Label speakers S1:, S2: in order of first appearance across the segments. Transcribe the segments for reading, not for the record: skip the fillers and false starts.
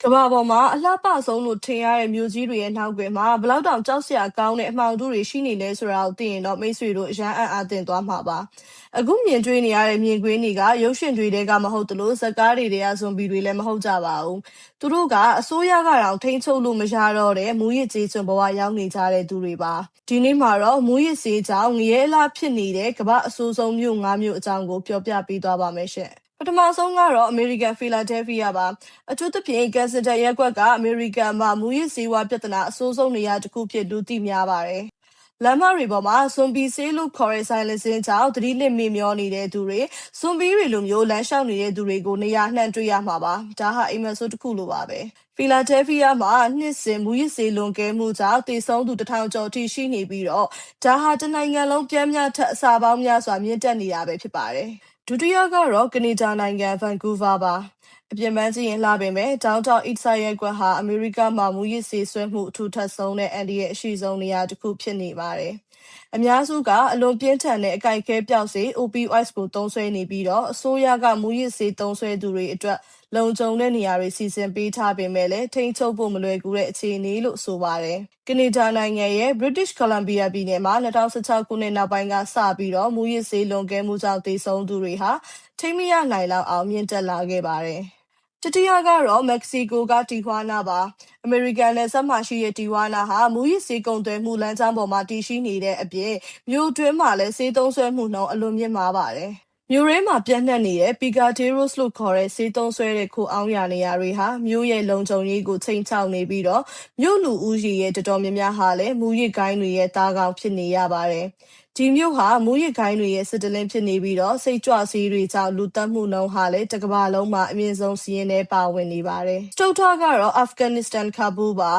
S1: ကမ္ဘာပေါ်မှာအလှပဆုံးလို့ထင်ရတဲ့မြို့ကြီးတွေရဲ့နောက်ကွယ်မှာဘလောက်တောင်ကြောက်စရာကောင်းတဲ့အမှောင်ထုတွေရှိနေလဲဆိုတာကိုသိရင်တော့မိတ်ဆွေတို့အရန်အားသင့်သွားမှာပါအခုမြင်တွေ့နေရတဲ့မြင်ကွင်းတွေကရုပ်ရှင်တွေကမဟုတ်သလိုဇာတ်ကားတွေကဇွန်ဘီတွေလည်းမဟုတ်ကြပါဘူးသူတို့ကအစိုးရကတော့ထိန်းချုပ်လို့မရတော့တဲ့မူရစ်ကြေးကျွန်းဘဝရောက်နေကြတဲ့သူတွေပါဒီနေ့မှာတော့မူရစ်စေးကြောင့်ငရဲအလားဖြစ်နေတဲ့ကမ္ဘာအဆိုးဆုံးမြို့၅မြို့အကြောင်းကိုပြောပြပေးသွားပါမယ်ရှင်ပထမဆုံးကတော့အမေရိကန်ဖီလာဒဲလ်ဖီးယားပါအထူးသဖြင့်ကန်စတာရက်ကွက်ကအမေရိကန်မှာမူရစ်စေဝါပြဿနာအဆိုးဆုံးနေရာတစ်ခုဖြစ်လူသိများပါတယ်လမ်းမတွေပေါ်မှာဇွန်ဘီဆေးလို့ခေါ်တဲ့ဆိုင်လစင်းကြောင့်သတိလစ်မေ့မျောနေတဲ့သူတွေဇွန်ဘီတွေလိုမျိုးလမ်းလျှောက်နေတဲ့သူတွေကိုနေရာနှံ့တွေ့ရမှာပါဒါဟာအိမ်မက်ဆိုးတစ်ခုလိုပါပဲဖီလာဒဲလ်ဖီးယားမှာနှစ်စဉ်မူရစ်စေလွန်ကဲမှုကြောင့်တည်ဆုံးသူ1000ကျော်ထိရှိနေပြီးတော့ဒါဟာတနိုင်ငံလုံးပြင်းပြထက်အစာပေါင်းများစွာမြင့်တက်နေတာပဲဖြစ်ပါတယ်ဒုတိယကတော့ကနေဒါနိုင်ငံဗန်ကူးဗားပါအပြင်ပန်းကြည့်ရင်လှပေမဲ့ဒေါင်းတောင်အစ်ဆိုင်ရက်ကွက်ဟာအမေရိကမှာမူရစ်စေဆွဲမှုအထူးထပ်ဆုံးတဲ့အန်ဒီရဲ့အရှိဆုံးနေရာတစ်ခုဖြစ်နေပါတယ်အများစုကအလွန်ပြင်းထန်တဲ့အကြိုက်ခဲပြောက်စေ opioids ကိုသုံးစွဲနေပြီးတော့အစိုးရကမူရစ်စေသုံးစွဲသူတွေအတွက်လုံခြုံတဲ့နေရာတွေစီစဉ်ပေးထားပေမဲ့လည်းထိန်းချုပ်ဖို့မလွယ်ကူတဲ့အခြေအနေလို့ဆိုပါတယ်။ကနေဒါနိုင်ငံရဲ့ British Columbia ပြည်နယ်မှာ2016ခုနှစ်နောက်ပိုင်းကစပြီးတော့မူရစ်စေလွန်ကဲမှုကြောင့်သေဆုံးသူတွေဟာထိမရနိုင်လောက်အောင်မြင့်တက်လာခဲ့ပါတယ်။တတိယကတော့မက္ကဆီကိုကတီဟွာနာပါအမေရိကန်နယ်စပ်မှာရှိတဲ့တီဟွာနာဟာမူရစ်စေကုန်သွယ်မှုလမ်းကြောင်းပေါ်မှာတည်ရှိနေတဲ့အပြင်မြို့တွင်းမှာလည်းစေသုံးဆွဲမှုနှုန်းအလွန်မြင့်မားပါတယ်မြို့ရဲမှာပြန့်နှံ့နေတဲ့ပီကာဒေးရိုစ်လို့ခေါ်တဲ့စေသုံးဆွဲတဲ့ခိုအောင်ရနေရာတွေဟာမြို့ရဲ့လုံခြုံရေးကိုချိန်ချောက်နေပြီးတော့မြို့လူဦးရေရဲ့တော်တော်များများဟာလည်းမူရစ်ကိုင်းတွေရဲ့တားကောင်ဖြစ်နေရပါတယ်ဒီမြို့ဟာမူရစ်ကိုင်းတွေရဲ့စစ်တလင်းဖြစ်နေပြီးတော့စိတ်ကြွဆေးတွေကြောင့်လူသက်မှုနှုန်းဟာလည်းတစ်ကမ္ဘာလုံးမှာအမြင့်ဆုံးစီးရင်ထဲပါဝင်နေပါတယ်။စတုတ်ထာကတော့အာဖဂန်နစ္စတန်ကာဘူးပါ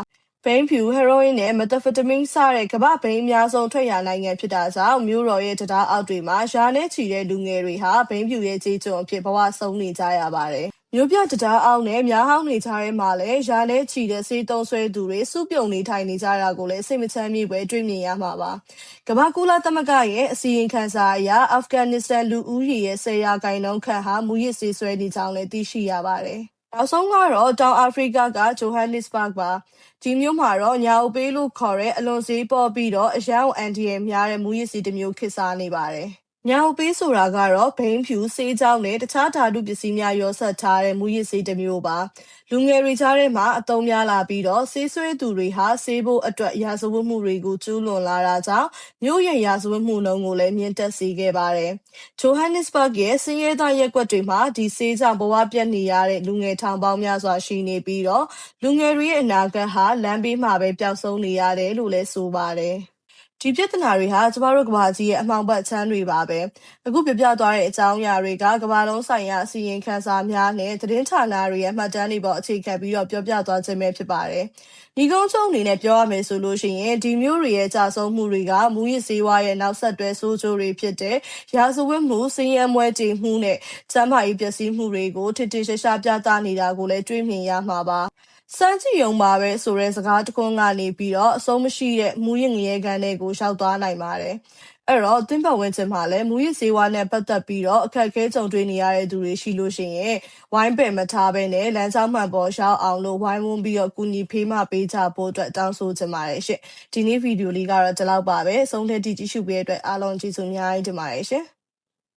S1: ဘိန်းဖြူဟီရိုအင်းနဲ့မက်သာဖက်တမင်းစတဲ့ကမ္ဘာဘိန်းအများဆုံးထွက်ရာနိုင်ငံဖြစ်တာကြောင့်မြို့တော်ရဲ့တရားအောက်တွေမှာရာနဲ့ချီတဲ့လူငယ်တွေဟာဘိန်းဖြူရဲ့ကြေးကျွန်အဖြစ်ဘဝဆုံးနေကြရပါတယ်။မြို့ပြတရားအောက်နဲ့များဟောင်းနေကြတဲ့မှာလည်းရာနဲ့ချီတဲ့စေးသုံးဆွဲသူတွေစုပြုံနေထိုင်နေကြတာကိုလည်းစိတ်မချမ်းမြေ့ပဲတွေ့မြင်ရမှာပါ။ကမ္ဘာကူလာသမဂ္ဂရဲ့အစီရင်ခံစာအရအာဖဂန်နစ္စတန်လူဦးရေရဲ့10%ခန့်ဟာမူရစ်စေးဆွဲနေကြောင်းလည်းသိရှိရပါတယ်။နောက်ဆုံးကတော့တောင်အာဖရိကကဂျိုဟန်နစ်ဘတ်ပါဒီမျိုးမှာတော့ညာအိုပေးလို့ခေါ်တဲ့အလွန်စေးပေါ်ပြီးတော့အယောင်အန်ဒီရဲ့များတဲ့မူရစ်စီတစ်မျိုးခစ်စားနေပါတယ်။ညာအိုပေးဆိုတာကတော့ဘိန်းဖြူစေးကြောင်းနဲ့တခြားဓာတုပစ္စည်းများရောဆက်ထားတဲ့မူရစ်စေးတစ်မျိုးပါ။လူငယ်တွေကြားထဲမှာအသုံးများလာပြီးတော့ဆေးဆွဲသူတွေဟာဆေးဖို့အတွက်ရာဇဝတ်မှုတွေကိုကျူးလွန်လာတာကြောင့်မြို့ရဲ့ရာဇဝတ်မှုနှုန်းကိုလည်းမြင့်တက်စေခဲ့ပါတယ်။ဂျိုဟန်နစ်ဘတ်ရဲ့စင်းရဲသားရက်ကွက်တွေမှာဒီဆေးကြောင့်ဘဝပြတ်နေရတဲ့လူငယ်ထောင်ပေါင်းများစွာရှိနေပြီးတော့လူငယ်တွေရဲ့အနာဂတ်ဟာလမ်းဘေးမှာပဲပျောက်ဆုံးနေရတယ်လို့လည်းဆိုပါတယ်။ဒီပြဿနာတွေဟာကျမတို့ကမ္ဘာကြီးရဲ့အမှောင်ဘက်ချမ်းတွေပါပဲအခုပြပြသွားတဲ့အကြောင်းအရာတွေကကမ္ဘာလုံးဆိုင်ရာအစီရင်ခံစာများနဲ့သတင်းဌာနတွေရဲ့မှတ်တမ်းတွေပေါ်အခြေခံပြီးတော့ပြောပြသွားခြင်းပဲဖြစ်ပါတယ်ဒီကုန်းချုံအနေနဲ့ပြောရမယ်ဆိုလို့ရှိရင်ဒီမျိုးတွေရဲ့ကြာဆုံးမှုတွေကမူရစ်စေဝါရဲ့နောက်ဆက်တွဲဆိုးကျိုးတွေဖြစ်တဲ့ရာဇဝတ်မှုစည်ရံမွဲတေမှုနဲ့ကျန်းမာရေးပျက်စီးမှုတွေကိုထစ်ထစ်ရှားရှားပြသနေတာကိုလည်းတွေးမြင်ရမှာပါစမ်းကြည့်ရုံပါပဲဆိုတဲ့စကားတခွန်းကနေပြီးတော့အဆုံးမရှိတဲ့မူရစ်ငရဲကန်တွေကိုရောက်သွားနိုင်ပါတယ်။အဲ့တော့တင်းပတ်ဝန်းကျင်မှာလည်းမူရစ်စေဝါနဲ့ပတ်သက်ပြီးတော့အခက်အခဲကြုံတွေ့နေရတဲ့သူတွေရှိလို့ရှိရင်ဝိုင်းပယ်မထားဘဲနဲ့လမ်းကြောင်းမှန်ပေါ်ရောက်အောင်လို့ဝိုင်းဝန်းပြီးတော့ကူညီဖေးမပေးကြဖို့အတွက်တောင်းဆိုချင်ပါတယ်ရှင်။ဒီနေ့ဗီဒီယိုလေးကတော့ဒီလောက်ပါပဲ။ဆုံးဖြတ်ကြည့်ရှုပေးတဲ့အတွက်အားလုံးကျေးဇူးအများကြီးတင်ပါတယ်ရှင်။